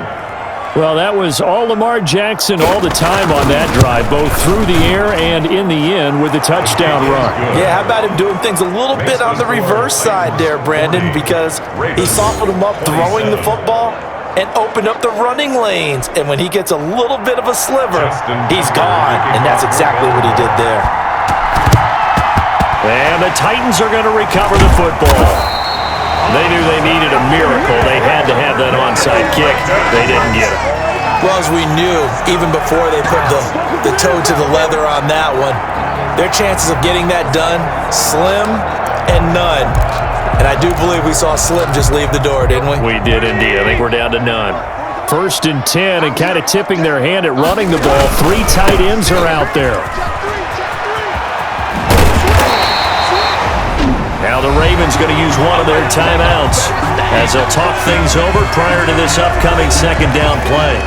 Well, that was all Lamar Jackson all the time on that drive, both through the air and in the end with the touchdown run. Yeah, how about him doing things a little bit on the reverse side there, Brandon, because he softened him up throwing the football, and opened up the running lanes. And when he gets a little bit of a sliver, he's gone. And that's exactly what he did there. And the Titans are going to recover the football. They knew they needed a miracle. They had to have that onside kick. They didn't get it. Well, as we knew, even before they put the toe to the leather on that one, their chances of getting that done, slim and none. And I do believe we saw Slim just leave the door, didn't we? We did indeed. I think we're down to none. 1st and 10, and kind of tipping their hand at running the ball. 3 tight ends are out there. Now the Ravens going to use one of their timeouts as they'll talk things over prior to this upcoming 2nd down play.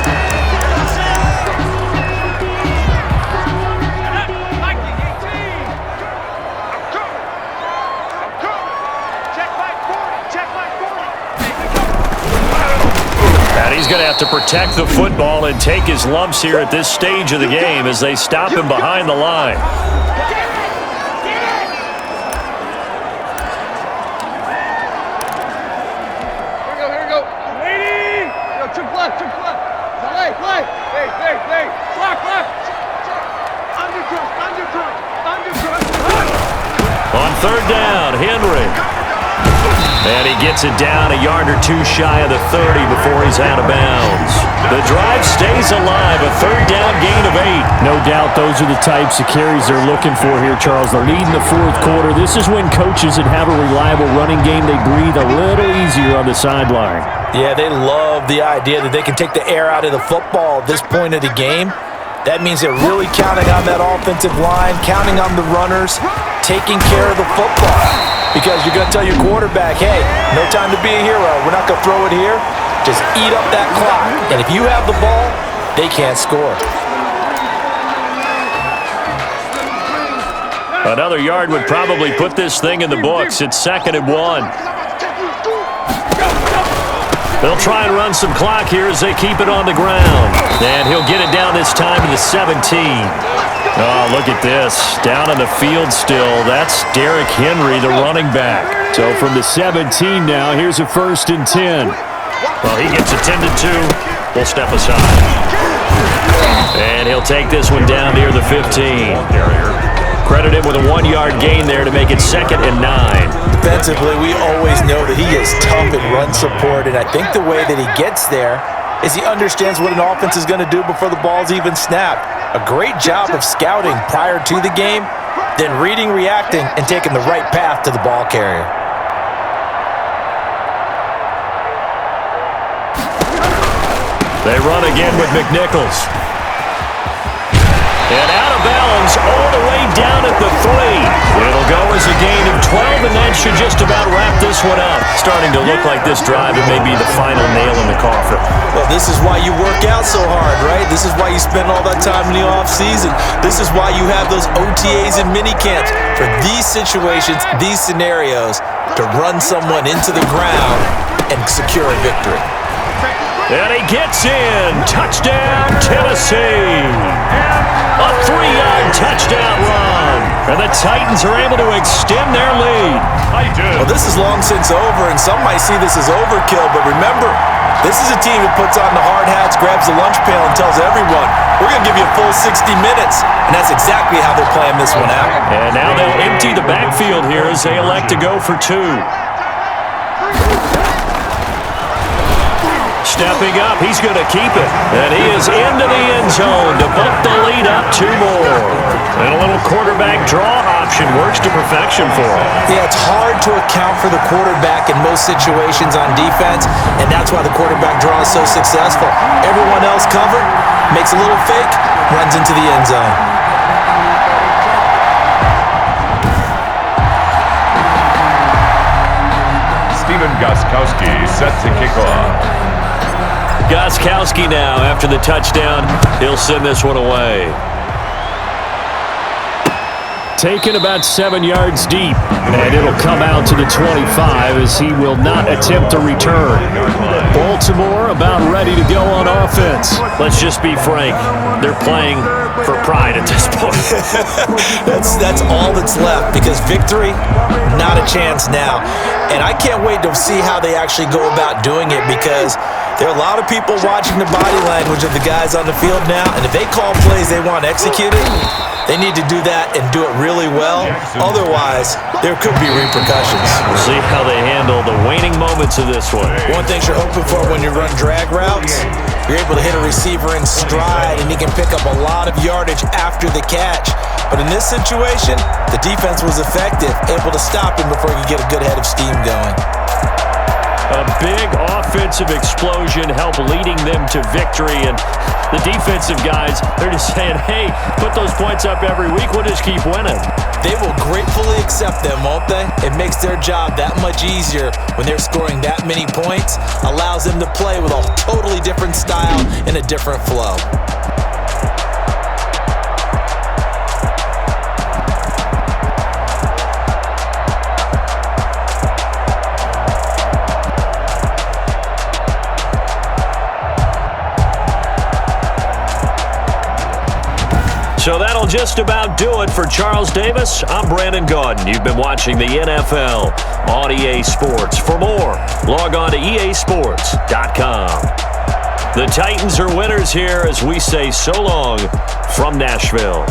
And he's going to have to protect the football and take his lumps here at this stage of the game as they stop him behind the line. On 3rd down, Henry. And he gets it down a yard or 2 shy of the 30 before he's out of bounds. The drive stays alive, a 3rd down gain of 8. No doubt those are the types of carries they're looking for here, Charles. They're leading the 4th quarter. This is when coaches that have a reliable running game, they breathe a little easier on the sideline. Yeah, they love the idea that they can take the air out of the football at this point of the game. That means they're really counting on that offensive line, counting on the runners, taking care of the football. Because you're going to tell your quarterback, hey, no time to be a hero. We're not going to throw it here. Just eat up that clock. And if you have the ball, they can't score. Another yard would probably put this thing in the books. It's 2nd and 1. They'll try and run some clock here as they keep it on the ground. And he'll get it down this time to the 17. Oh, look at this. Down on the field still. That's Derrick Henry, the running back. So from the 17 now, here's a 1st and 10. Well, he gets attended to. We'll step aside. And he'll take this one down near the 15. Credit him with a 1-yard gain there to make it 2nd and 9. Defensively, we always know that he is tough in run support, and I think the way that he gets there is he understands what an offense is going to do before the ball's even snapped. A great job of scouting prior to the game, then reading, reacting, and taking the right path to the ball carrier. They run again with McNichols. And out of bounds all the way down at the 3. It'll go as a gain of 12, and that should just about wrap this one up. Starting to look like this drive, it may be the final nail in the coffin. Well, this is why you work out so hard, right? This is why you spend all that time in the offseason. This is why you have those OTAs and mini camps for these situations, these scenarios, to run someone into the ground and secure a victory. And he gets in. Touchdown, Tennessee. A 3-yard touchdown run. And the Titans are able to extend their lead. Well, this is long since over, and some might see this as overkill, but remember, this is a team that puts on the hard hats, grabs the lunch pail, and tells everyone, we're going to give you a full 60 minutes. And that's exactly how they're playing this one out. And now they'll empty the backfield here as they elect to go for 2. Stepping up, he's going to keep it. And he is into the end zone to bump the lead up 2 more. And a little quarterback draw option works to perfection for him. Yeah, it's hard to account for the quarterback in most situations on defense, and that's why the quarterback draw is so successful. Everyone else covered, makes a little fake, runs into the end zone. Steven Gostkowski set to kick off. Gostkowski now, after the touchdown, he'll send this one away. Taken about 7 yards deep, and it'll come out to the 25 as he will not attempt a return. Baltimore about ready to go on offense. Let's just be frank. They're playing for pride at this point. That's all that's left, because victory, not a chance now. And I can't wait to see how they actually go about doing it, because There are a lot of people watching the body language of the guys on the field now, and if they call plays they want executed, they need to do that and do it really well. Otherwise, there could be repercussions. We'll see how they handle the waning moments of this one. One thing you're hoping for when you run drag routes, you're able to hit a receiver in stride, and he can pick up a lot of yardage after the catch. But in this situation, the defense was effective, able to stop him before he could get a good head of steam going. A big offensive explosion helped leading them to victory, and the defensive guys, they're just saying, hey, put those points up every week, we'll just keep winning. They will gratefully accept them, won't they? It makes their job that much easier when they're scoring that many points, allows them to play with a totally different style and a different flow. So that'll just about do it for Charles Davis. I'm Brandon Gaudin. You've been watching the NFL on EA Sports. For more, log on to easports.com. The Titans are winners here as we say so long from Nashville.